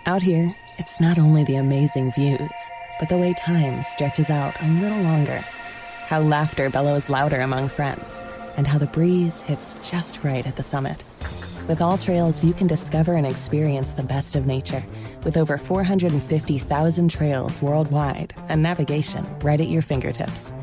Out here, it's not only the amazing views, but the way time stretches out a little longer. How laughter bellows louder among friends, and how the breeze hits just right at the summit. With All Trails, you can discover and experience the best of nature, with over 450,000 trails worldwide and navigation right at your fingertips.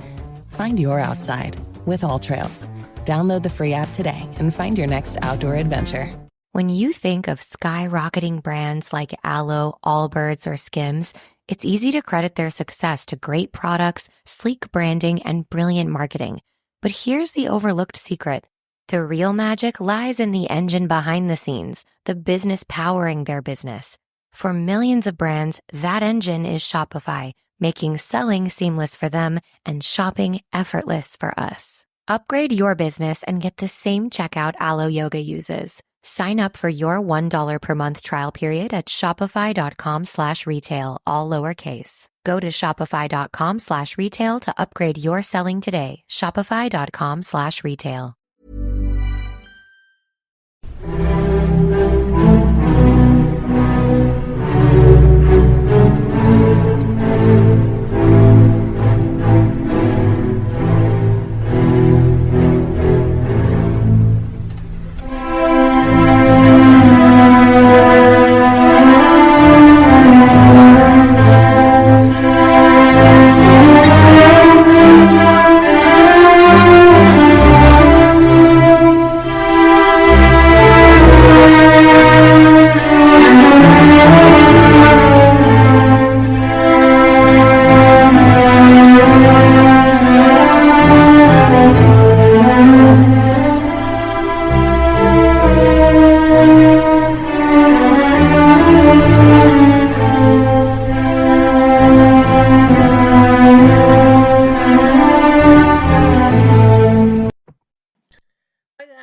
Find your outside with All Trails. Download the free app today and find your next outdoor adventure. When you think of skyrocketing brands like Aloe, Allbirds, or Skims, it's easy to credit their success to great products, sleek branding, and brilliant marketing. But here's the overlooked secret. The real magic lies in the engine behind the scenes, the business powering their business. For millions of brands, that engine is Shopify, making selling seamless for them and shopping effortless for us. Upgrade your business and get the same checkout Aloe Yoga uses. Sign up for your $1 per month trial period at shopify.com/retail, all lowercase. Go to shopify.com/retail to upgrade your selling today. Shopify.com/retail.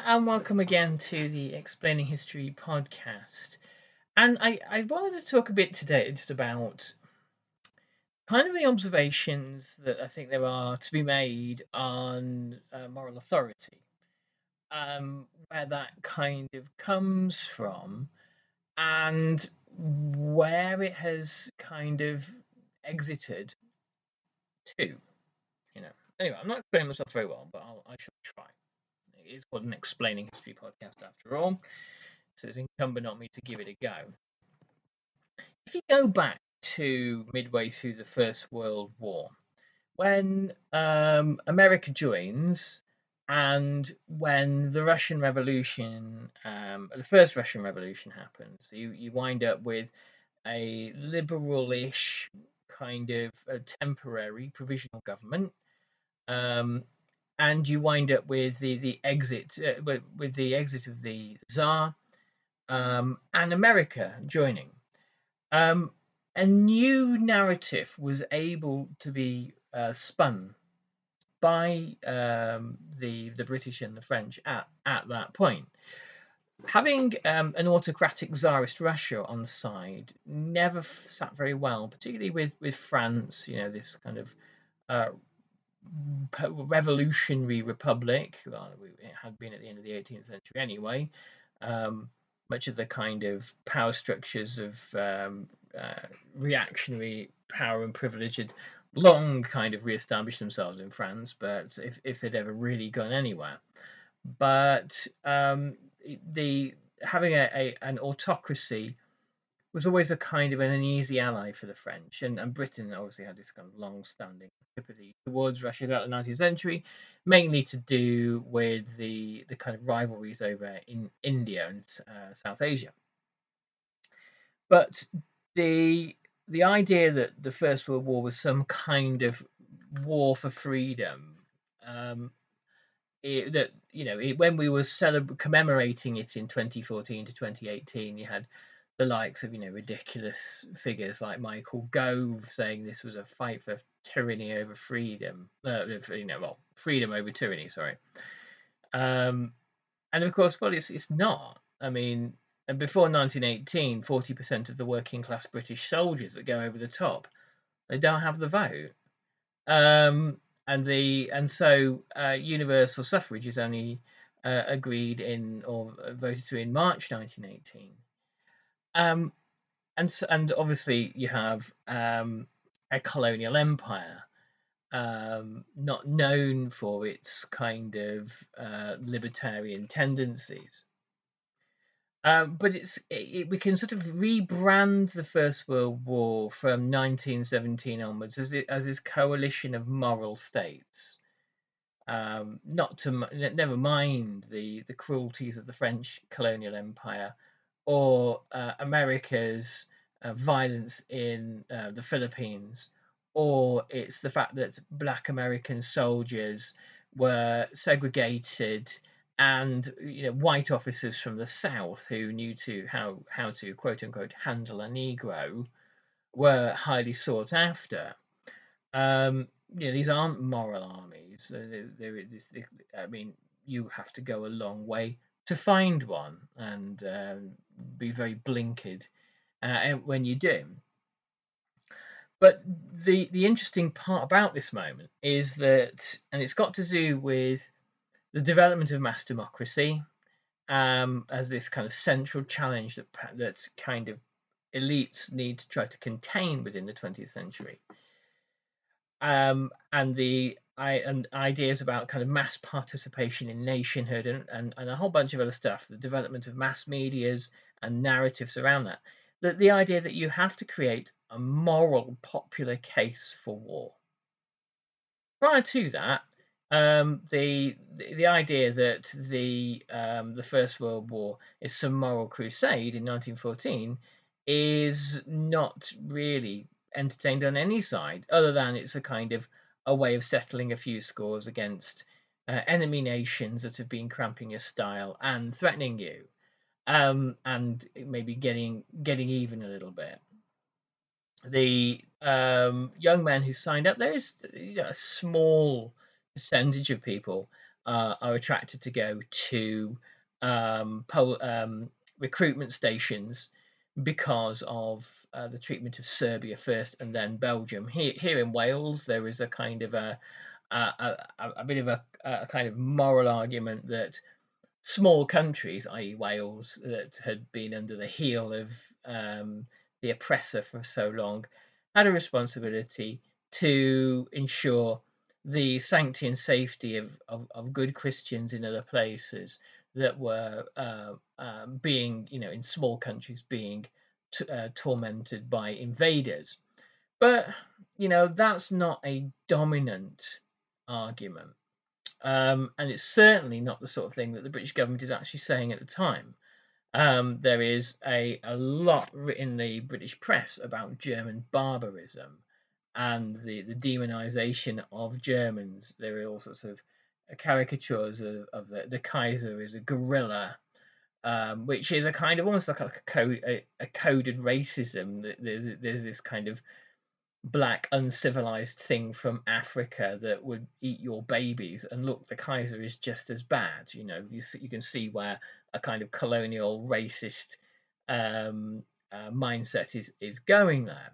And welcome again to the Explaining History podcast. And I wanted to talk a bit today just about kind of the observations that I think there are to be made on moral authority, where that kind of comes from, and where it has kind of exited to. Anyway, I'm not explaining myself very well, but I shall try. It is called an Explaining History podcast after all, so it's incumbent on me to give it a go. If you go back to midway through the First World War, when America joins, and when the Russian Revolution, the first Russian Revolution happens, you wind up with a liberal-ish kind of a temporary provisional government. And you wind up with the exit with the exit of the Tsar, and America joining. A new narrative was able to be spun by the British and the French at that point. Having an autocratic Tsarist Russia on the side never sat very well, particularly with France. This kind of revolutionary republic. Well, it had been at the end of the 18th century anyway. Much of the kind of power structures of reactionary power and privilege had long kind of re-established themselves in France, but if they'd ever really gone anywhere. But having an autocracy was always a kind of an uneasy ally for the French, and Britain obviously had this kind of long-standing antipathy towards Russia throughout the 19th century, mainly to do with the kind of rivalries over in India and South Asia. But the idea that the First World War was some kind of war for freedom, when we were commemorating it in 2014 to 2018, you had the likes of ridiculous figures like Michael Gove saying this was a fight for tyranny over freedom, freedom over tyranny. Sorry, and of course, well, it's not. I mean, and before 1918, 40% of the working class British soldiers that go over the top, they don't have the vote, and so universal suffrage is only agreed in or voted through in March 1918. And and obviously you have a colonial empire, not known for its kind of libertarian tendencies. But we can sort of rebrand the First World War from 1917 onwards as this coalition of moral states. Not to never mind the cruelties of the French colonial empire, or America's violence in the Philippines, or it's the fact that Black American soldiers were segregated, and white officers from the South who knew how to quote unquote handle a Negro were highly sought after. Um, these aren't moral armies. I mean, you have to go a long way to find one, and be very blinkered when you do. But the interesting part about this moment is that, and it's got to do with the development of mass democracy, as this kind of central challenge that kind of elites need to try to contain within the 20th century. And ideas about kind of mass participation in nationhood, and a whole bunch of other stuff, the development of mass medias and narratives around that. The idea that you have to create a moral popular case for war. Prior to that, the idea that the First World War is some moral crusade in 1914 is not really entertained on any side, other than it's a kind of a way of settling a few scores against enemy nations that have been cramping your style and threatening you, and maybe getting even a little bit. The young men who signed up, there is a small percentage of people are attracted to go to recruitment stations because of the treatment of Serbia first and then Belgium. Here in Wales, there is a kind of a bit of a kind of moral argument that small countries, i.e., Wales, that had been under the heel of the oppressor for so long, had a responsibility to ensure the sanctity and safety of good Christians in other places that were being, in small countries, being tormented by invaders. But, that's not a dominant argument. And it's certainly not the sort of thing that the British government is actually saying at the time. There is a lot written in the British press about German barbarism and the demonization of Germans. There are all sorts of caricatures of the Kaiser as a gorilla, which is a kind of almost like a coded racism. There's this kind of black uncivilized thing from Africa that would eat your babies, and look, the Kaiser is just as bad. You can see where a kind of colonial racist mindset is going there.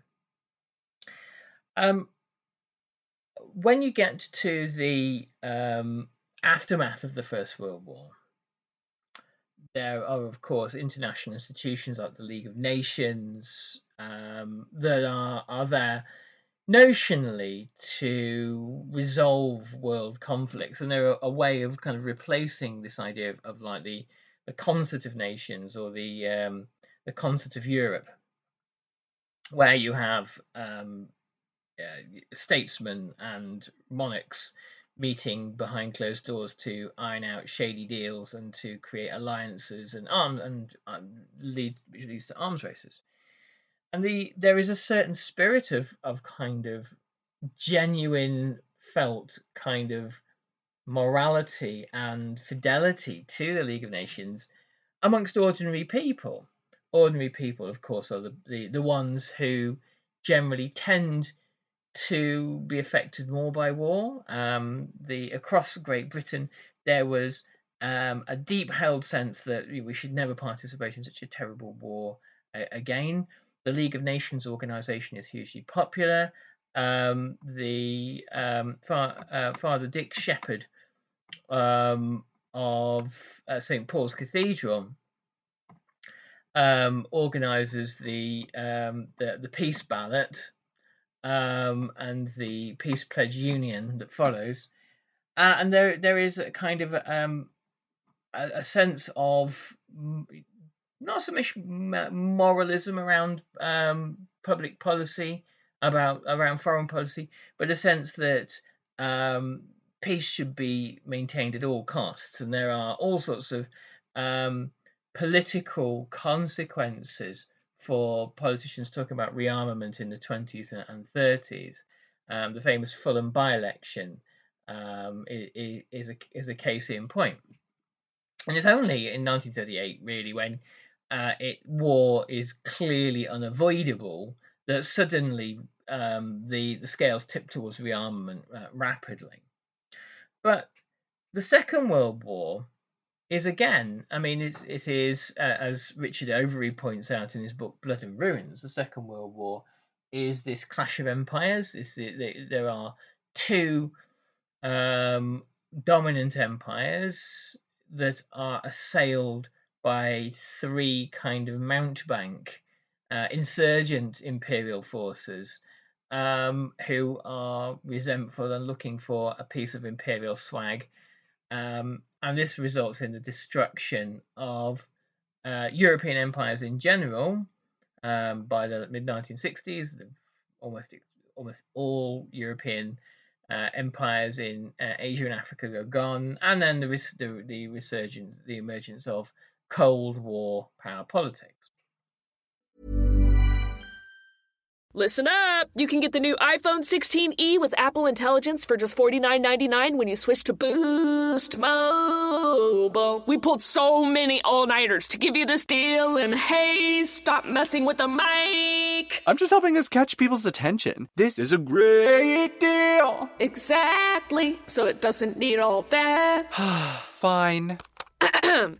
When you get to the aftermath of the First World War, there are, of course, international institutions like the League of Nations that are there notionally to resolve world conflicts, and they're a way of kind of replacing this idea of like the concert of nations, or the concert of Europe, where you have statesmen and monarchs meeting behind closed doors to iron out shady deals and to create alliances and which leads to arms races. And there is a certain spirit of kind of genuine felt kind of morality and fidelity to the League of Nations amongst ordinary people. Ordinary people, of course, are the ones who generally tend to be affected more by war. Across Great Britain, there was a deep held sense that we should never participate in such a terrible war again. The League of Nations organization is hugely popular. Father Dick Shepherd of St. Paul's Cathedral organizes the peace ballot and the peace pledge union that follows, and there is a kind of a sense of not so much moralism around public policy around foreign policy, but a sense that um, peace should be maintained at all costs, and there are all sorts of um, political consequences for politicians talking about rearmament in the 20s and 30s. The famous Fulham by-election is a case in point. And it's only in 1938, really, when war is clearly unavoidable, that suddenly the scales tip towards rearmament rapidly. But the Second World War is again, I mean, it is as Richard Overy points out in his book Blood and Ruins. The Second World War is this clash of empires. There are two dominant empires that are assailed by three kind of mountebank insurgent imperial forces who are resentful and looking for a piece of imperial swag. And this results in the destruction of European empires in general. By the mid 1960s, almost almost all European empires in Asia and Africa are gone, and then the resurgence, the emergence of Cold War power politics. Listen up! You can get the new iPhone 16e with Apple Intelligence for just $49.99 when you switch to Boost Mobile. We pulled so many all-nighters to give you this deal, and hey, stop messing with the mic! I'm just helping us catch people's attention. This is a great deal! Exactly, so it doesn't need all that. Fine.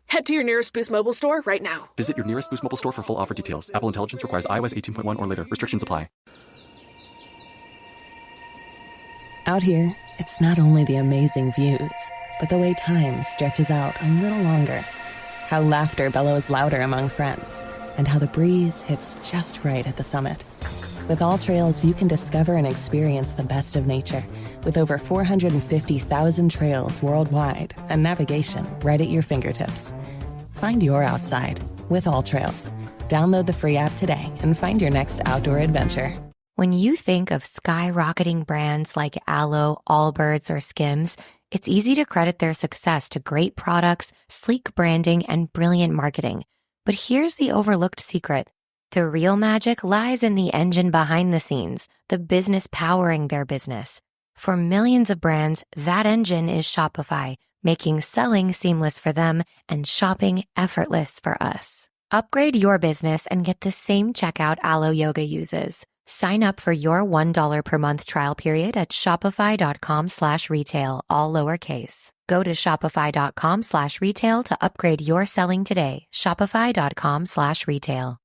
Head to your nearest Boost Mobile store right now. Visit your nearest Boost Mobile store for full offer details. Apple Intelligence requires iOS 18.1 or later. Restrictions apply. Out here, it's not only the amazing views, but the way time stretches out a little longer. How laughter bellows louder among friends, and how the breeze hits just right at the summit. With All Trails, you can discover and experience the best of nature, with over 450,000 trails worldwide and navigation right at your fingertips. Find your outside with All Trails. Download the free app today and find your next outdoor adventure. When you think of skyrocketing brands like Aloe, Allbirds, or Skims, it's easy to credit their success to great products, sleek branding, and brilliant marketing. But here's the overlooked secret. The real magic lies in the engine behind the scenes, the business powering their business. For millions of brands, that engine is Shopify, making selling seamless for them and shopping effortless for us. Upgrade your business and get the same checkout Aloe Yoga uses. Sign up for your $1 per month trial period at shopify.com/retail, all lowercase. Go to shopify.com/retail to upgrade your selling today. Shopify.com/retail.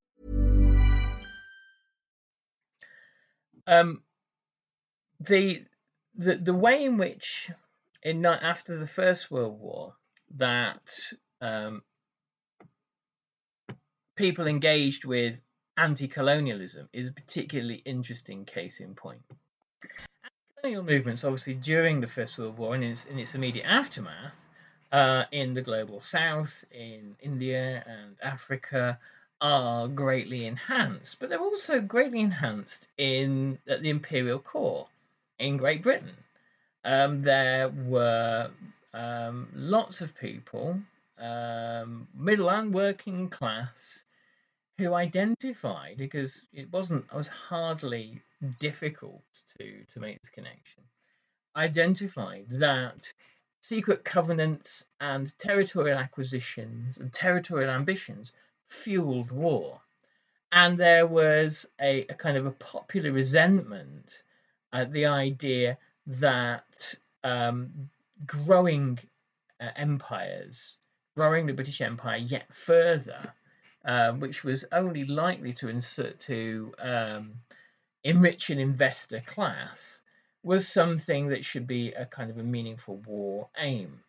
The way in which after the First World War that people engaged with anti-colonialism is a particularly interesting case in point. Anti-colonial movements, obviously, during the First World War and in its immediate aftermath, in the global South, in India and Africa, are greatly enhanced, but they're also greatly enhanced at the imperial core in Great Britain. There were lots of people, middle and working class, who identified, because it was hardly difficult to make this connection, identified that secret covenants and territorial acquisitions and territorial ambitions fueled war. And there was a kind of a popular resentment at the idea that growing empires, growing the British Empire yet further, which was only likely to enrich an investor class, was something that should be a kind of a meaningful war aim.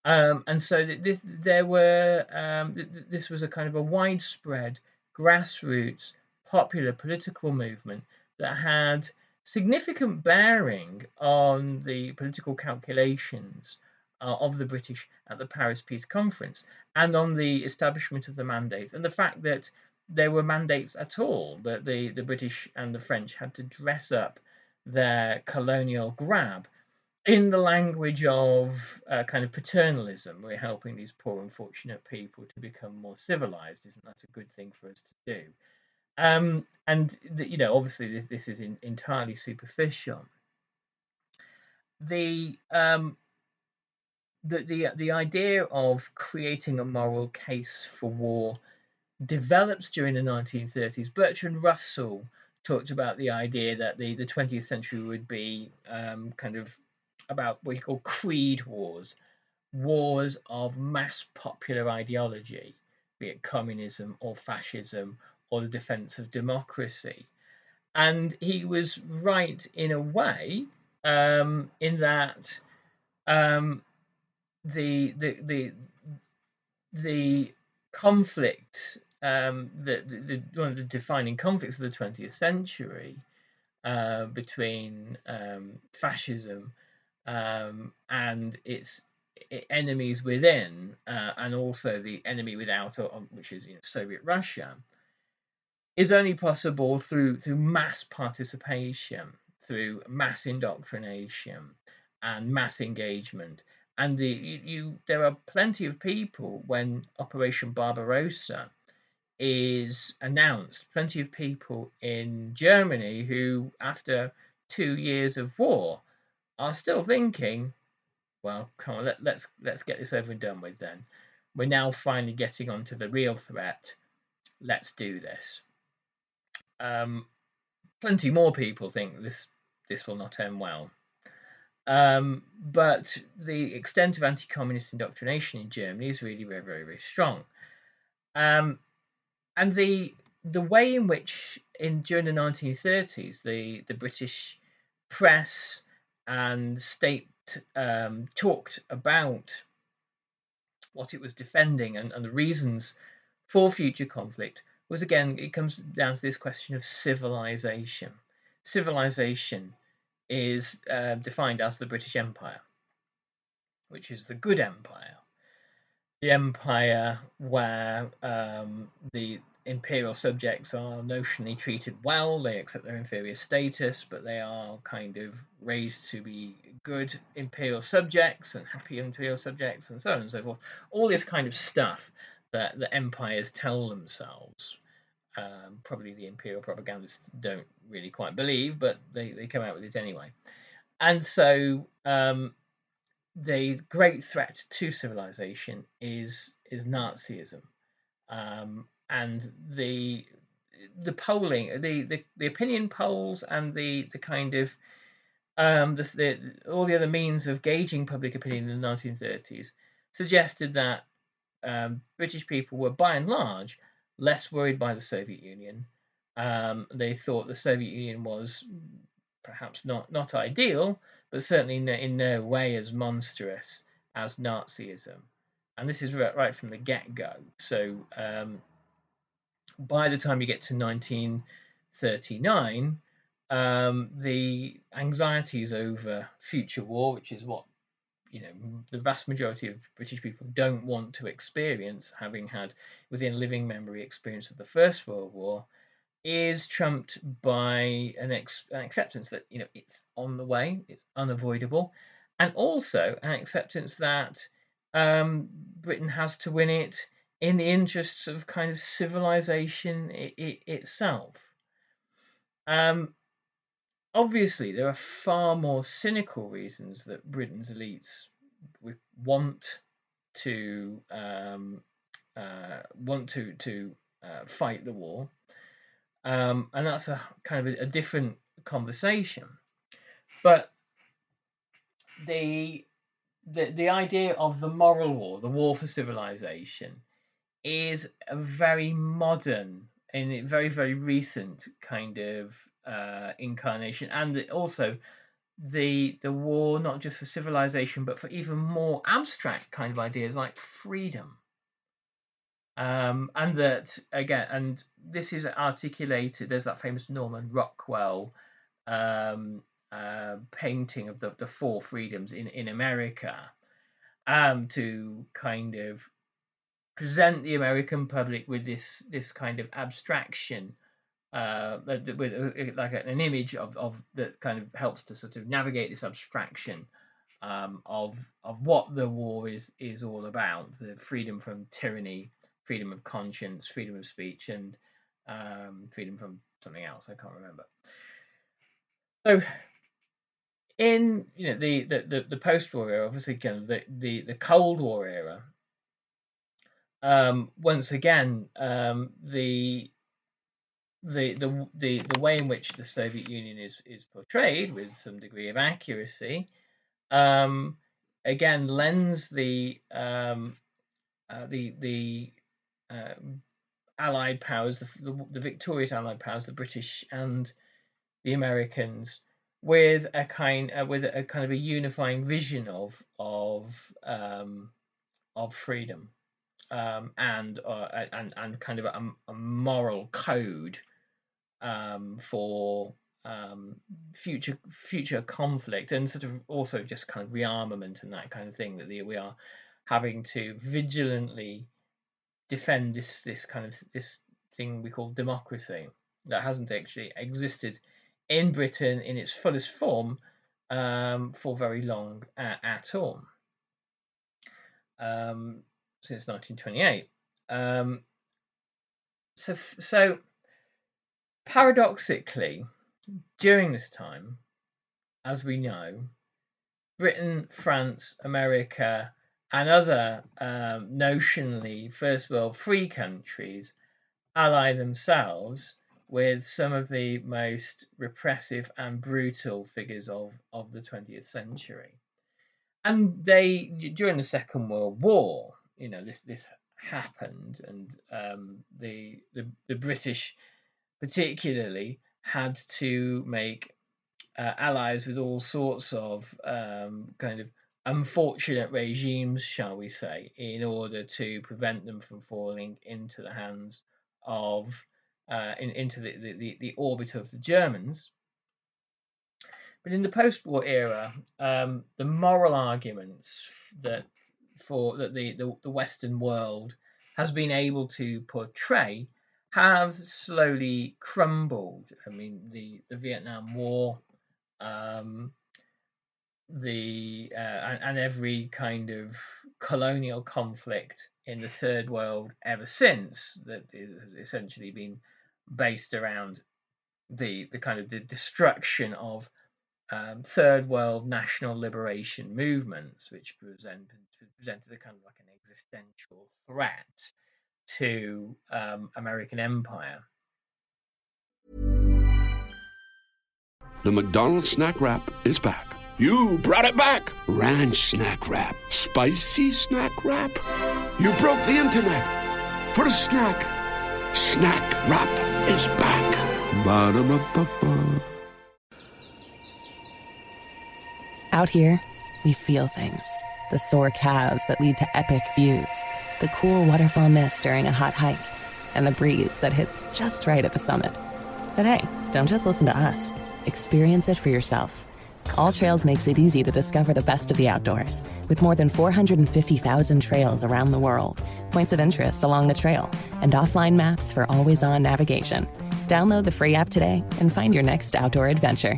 And so this this was a kind of a widespread grassroots popular political movement that had significant bearing on the political calculations of the British at the Paris Peace Conference and on the establishment of the mandates and the fact that there were mandates at all, that the British and the French had to dress up their colonial grab in the language of kind of paternalism. We're helping these poor, unfortunate people to become more civilized. Isn't that a good thing for us to do? And obviously, this is entirely superficial. The the idea of creating a moral case for war develops during the 1930s. Bertrand Russell talked about the idea that the 20th century would be kind of about what he called creed wars, wars of mass popular ideology, be it communism or fascism or the defense of democracy. And he was right in a way, in that um, the conflict, one of the defining conflicts of the 20th century between fascism and its enemies within, and also the enemy without, which is Soviet Russia, is only possible through mass participation, through mass indoctrination, and mass engagement. And there are plenty of people when Operation Barbarossa is announced. Plenty of people in Germany who, after 2 years of war, are still thinking, "Well, come on, let's get this over and done with. Then we're now finally getting onto the real threat. Let's do this." Plenty more people think this will not end well. But the extent of anti-communist indoctrination in Germany is really very, very, very strong. And the way in which during the 1930s the British press and state talked about what it was defending and the reasons for future conflict was, again, it comes down to this question of civilization. Civilization is defined as the British Empire, which is the good empire. The empire where the imperial subjects are notionally treated well, they accept their inferior status, but they are kind of raised to be good imperial subjects and happy imperial subjects, and so on and so forth. All this kind of stuff that the empires tell themselves. Probably the imperial propagandists don't really quite believe, but they come out with it anyway. And so the great threat to civilization is Nazism, and the polling, the opinion polls, and the kind of all the other means of gauging public opinion in the 1930s suggested that British people were, by and large, less worried by the Soviet Union. They thought the Soviet Union was perhaps not ideal, but certainly in no way as monstrous as Nazism. And this is right from the get-go. So by the time you get to 1939, the anxieties over future war, which is what the vast majority of British people don't want to experience, having had within living memory experience of the First World War, is trumped by an acceptance that it's on the way, it's unavoidable, and also an acceptance that Britain has to win it in the interests of kind of civilization itself. Obviously, there are far more cynical reasons that Britain's elites want to fight the war. And that's a kind of a different conversation. But the idea of the moral war, the war for civilization, is a very modern and very, very recent kind of incarnation, and also the war not just for civilization but for even more abstract kind of ideas like freedom. And that again, and this is articulated. There's that famous Norman Rockwell painting of the four freedoms in America, to kind of present the American public with this kind of abstraction, with like an image of that kind of helps to sort of navigate this abstraction, of what the war is all about: the freedom from tyranny, freedom of conscience, freedom of speech, and freedom from something else I can't remember. So in the post-war era, obviously kind of the Cold War era, once again, the way in which the Soviet Union is portrayed with some degree of accuracy, again lends the Allied powers, the victorious Allied powers, the British and the Americans, with a kind of a unifying vision of freedom, and kind of a moral code, for future conflict, and sort of also just kind of rearmament and that kind of thing, that we are having to vigilantly defend this thing we call democracy that hasn't actually existed in Britain in its fullest form for very long at all, since 1928. So paradoxically, during this time, as we know, Britain, France, America, and other notionally first world free countries ally themselves with some of the most repressive and brutal figures of the 20th century. And they, during the Second World War, this happened, and the British particularly had to make allies with all sorts of kind of unfortunate regimes, shall we say, in order to prevent them from falling into the hands of into the orbit of the Germans. But in the post-war era, the moral arguments that the Western world has been able to portray have slowly crumbled. I mean, the Vietnam War, and every kind of colonial conflict in the Third World ever since, that has essentially been based around the kind of the destruction of Third World national liberation movements, which presented a kind of like an existential threat to American empire. The McDonald's Snack Wrap is back. You brought it back. Ranch Snack Wrap. Spicy Snack Wrap. You broke the internet. For a snack. Snack Wrap is back. Ba-da-ba-ba-ba. Out here, we feel things. The sore calves that lead to epic views, the cool waterfall mist during a hot hike, and the breeze that hits just right at the summit. But hey, don't just listen to us. Experience it for yourself. All Trails makes it easy to discover the best of the outdoors, with more than 450,000 trails around the world, points of interest along the trail, and offline maps for always-on navigation. Download the free app today and find your next outdoor adventure.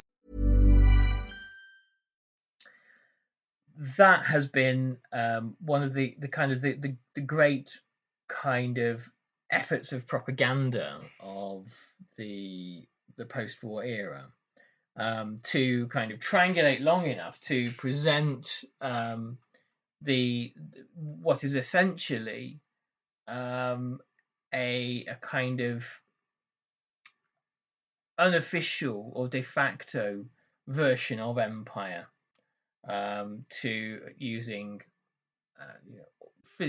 That has been one of the great kind of efforts of propaganda of the post-war era, to kind of triangulate long enough to present what is essentially a kind of unofficial or de facto version of empire, to using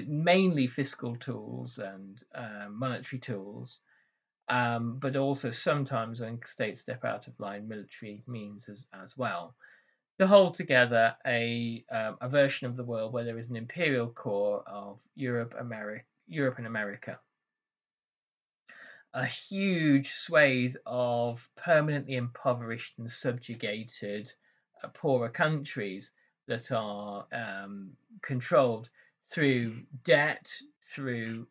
mainly fiscal tools and monetary tools, but also sometimes, when states step out of line, military means as well. to hold together a version of the world where there is an imperial core of Europe and America, a huge swathe of permanently impoverished and subjugated poorer countries that are controlled through debt, through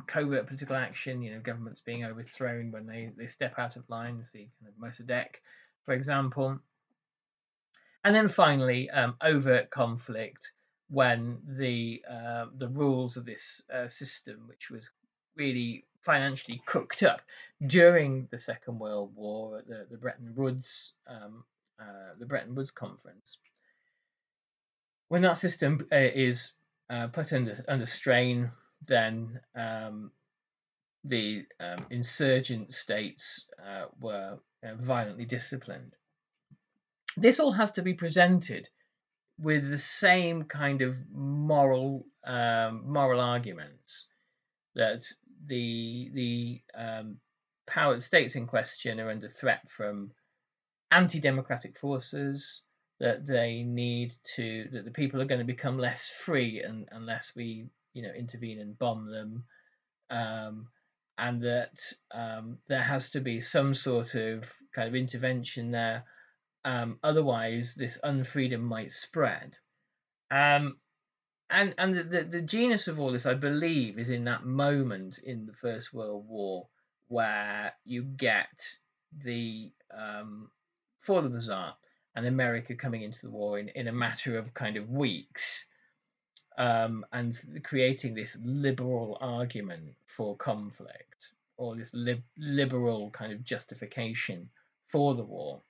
covert political action, governments being overthrown when they step out of line, see kind of Mossadegh, for example. And then finally, overt conflict when the rules of this system, which was really financially cooked up during the Second World War at the Bretton Woods Conference, when that system is put under strain, then the insurgent states were violently disciplined. This all has to be presented with the same kind of moral arguments that the powered states in question are under threat from anti-democratic forces, that that the people are going to become less free unless we intervene and bomb them, and that there has to be some sort of kind of intervention there. Otherwise, this unfreedom might spread. And the genius of all this, I believe, is in that moment in the First World War where you get the fall of the Tsar and America coming into the war in a matter of kind of weeks, and creating this liberal argument for conflict, or this liberal kind of justification for the war,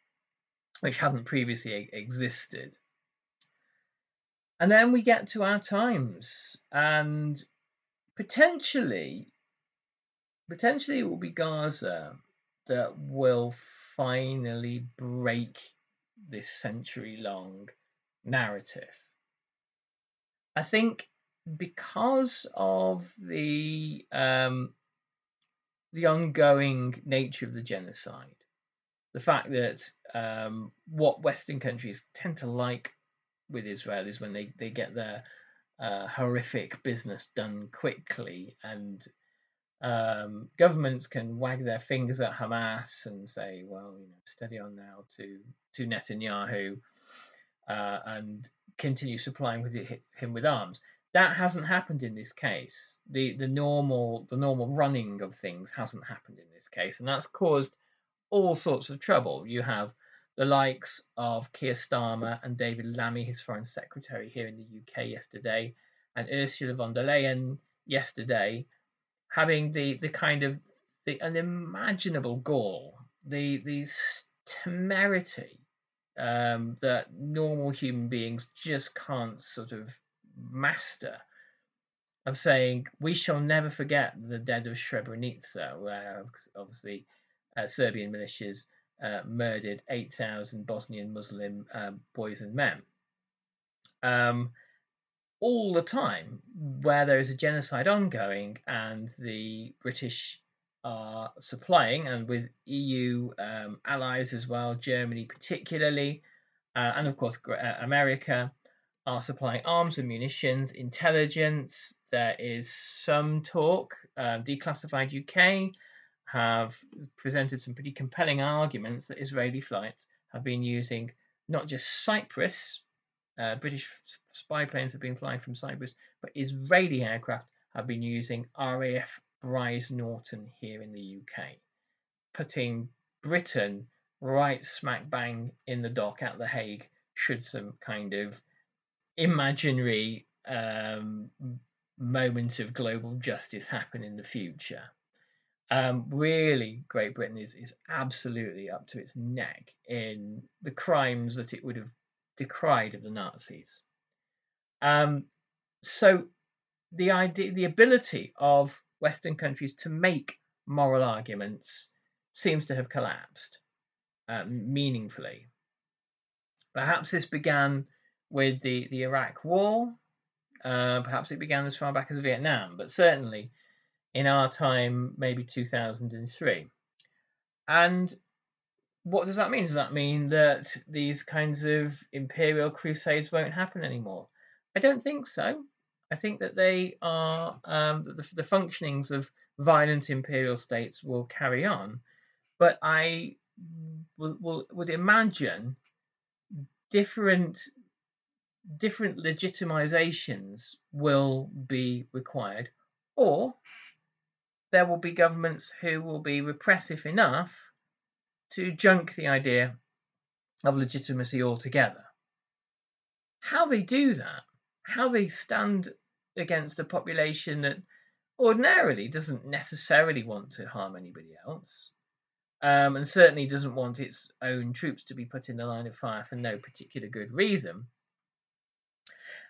which hadn't previously existed. And then we get to our times, and potentially it will be Gaza that will finally break this century-long narrative. I think because of the ongoing nature of the genocide, the fact that what Western countries tend to like with Israel is when they get their horrific business done quickly, and governments can wag their fingers at Hamas and say, well, steady on now to Netanyahu, and continue supplying him with arms. That hasn't happened in this case. The normal running of things hasn't happened in this case, and that's caused all sorts of trouble. You have the likes of Keir Starmer and David Lammy, his foreign secretary here in the UK yesterday, and Ursula von der Leyen yesterday, having the kind of the unimaginable gall, the temerity that normal human beings just can't sort of master, of saying we shall never forget the dead of Srebrenica, where obviously Serbian militias murdered 8,000 Bosnian Muslim boys and men. All the time, where there is a genocide ongoing, and the British are supplying, and with EU allies as well, Germany particularly, and of course America, are supplying arms and munitions, intelligence. There is some talk. Declassified UK have presented some pretty compelling arguments that Israeli flights have been using not just Cyprus, British spy planes have been flying from Cyprus, but Israeli aircraft have been using RAF Brize Norton here in the UK, putting Britain right smack bang in the dock at The Hague should some kind of imaginary moment of global justice happen in the future. Really, Great Britain is absolutely up to its neck in the crimes that it would have decried of the Nazis. So the ability of Western countries to make moral arguments seems to have collapsed meaningfully. Perhaps this began with the Iraq War. Perhaps it began as far back as Vietnam, but certainly in our time, maybe 2003. And what does that mean? Does that mean that these kinds of imperial crusades won't happen anymore? I don't think so. I think that they are the functionings of violent imperial states will carry on, but I would imagine different legitimizations will be required, or there will be governments who will be repressive enough to junk the idea of legitimacy altogether. How they do that, how they stand against a population that ordinarily doesn't necessarily want to harm anybody else, and certainly doesn't want its own troops to be put in the line of fire for no particular good reason.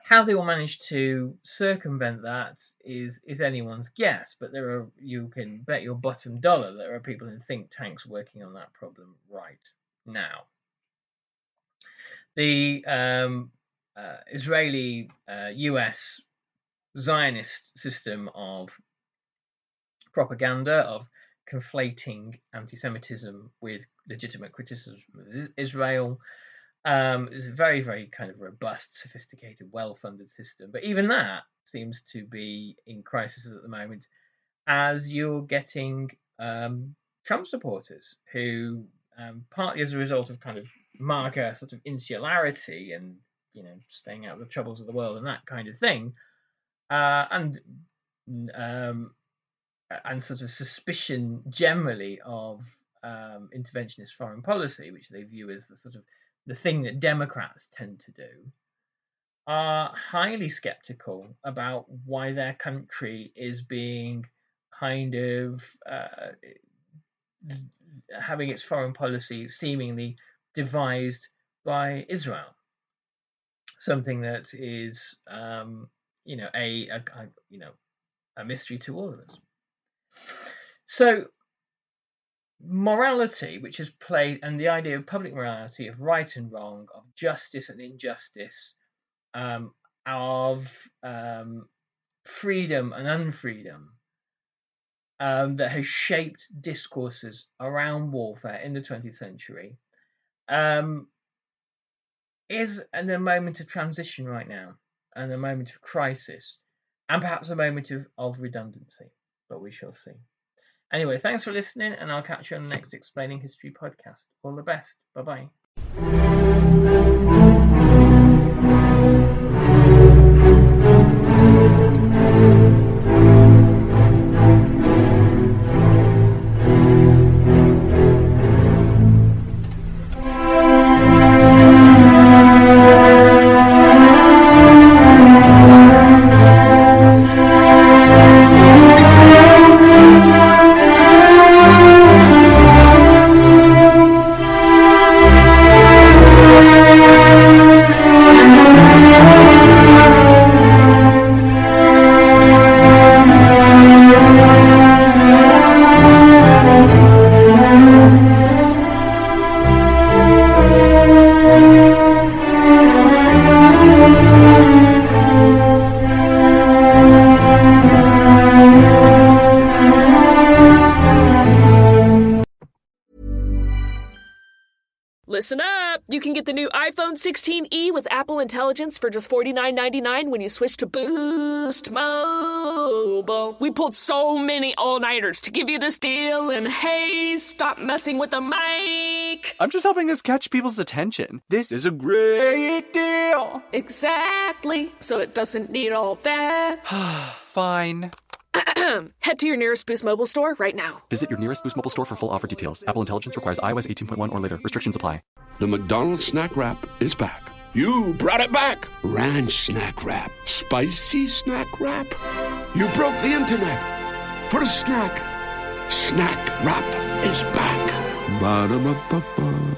How they will manage to circumvent that is anyone's guess, but you can bet your bottom dollar there are people in think tanks working on that problem right now. The Israeli US Zionist system of propaganda, of conflating anti-Semitism with legitimate criticism of Israel, is a very, very kind of robust, sophisticated, well-funded system. But even that seems to be in crisis at the moment, as you're getting Trump supporters who, partly as a result of kind of MAGA sort of insularity and, staying out of the troubles of the world and that kind of thing, and sort of suspicion generally of interventionist foreign policy, which they view as the thing that Democrats tend to do, are highly skeptical about why their country is being kind of having its foreign policy seemingly devised by Israel. Something that is, a mystery to all of us. So, morality, which is played, and the idea of public morality, of right and wrong, of justice and injustice, of freedom and unfreedom, that has shaped discourses around warfare in the 20th century, is in a moment of transition right now, and a moment of crisis, and perhaps a moment of redundancy, but we shall see. Anyway, thanks for listening, and I'll catch you on the next Explaining History podcast. All the best. Bye-bye. Listen up! You can get the new iPhone 16e with Apple Intelligence for just $49.99 when you switch to Boost Mobile. We pulled so many all-nighters to give you this deal, and hey, stop messing with the mic! I'm just helping us catch people's attention. This is a great deal. Exactly, so it doesn't need all that. Fine. Head to your nearest Boost Mobile store right now. Visit your nearest Boost Mobile store for full offer details. Apple Intelligence requires iOS 18.1 or later. Restrictions apply. The McDonald's snack wrap is back. You brought it back. Ranch snack wrap. Spicy snack wrap. You broke the internet. For a snack. Snack wrap is back. Ba-da-ba-ba-ba.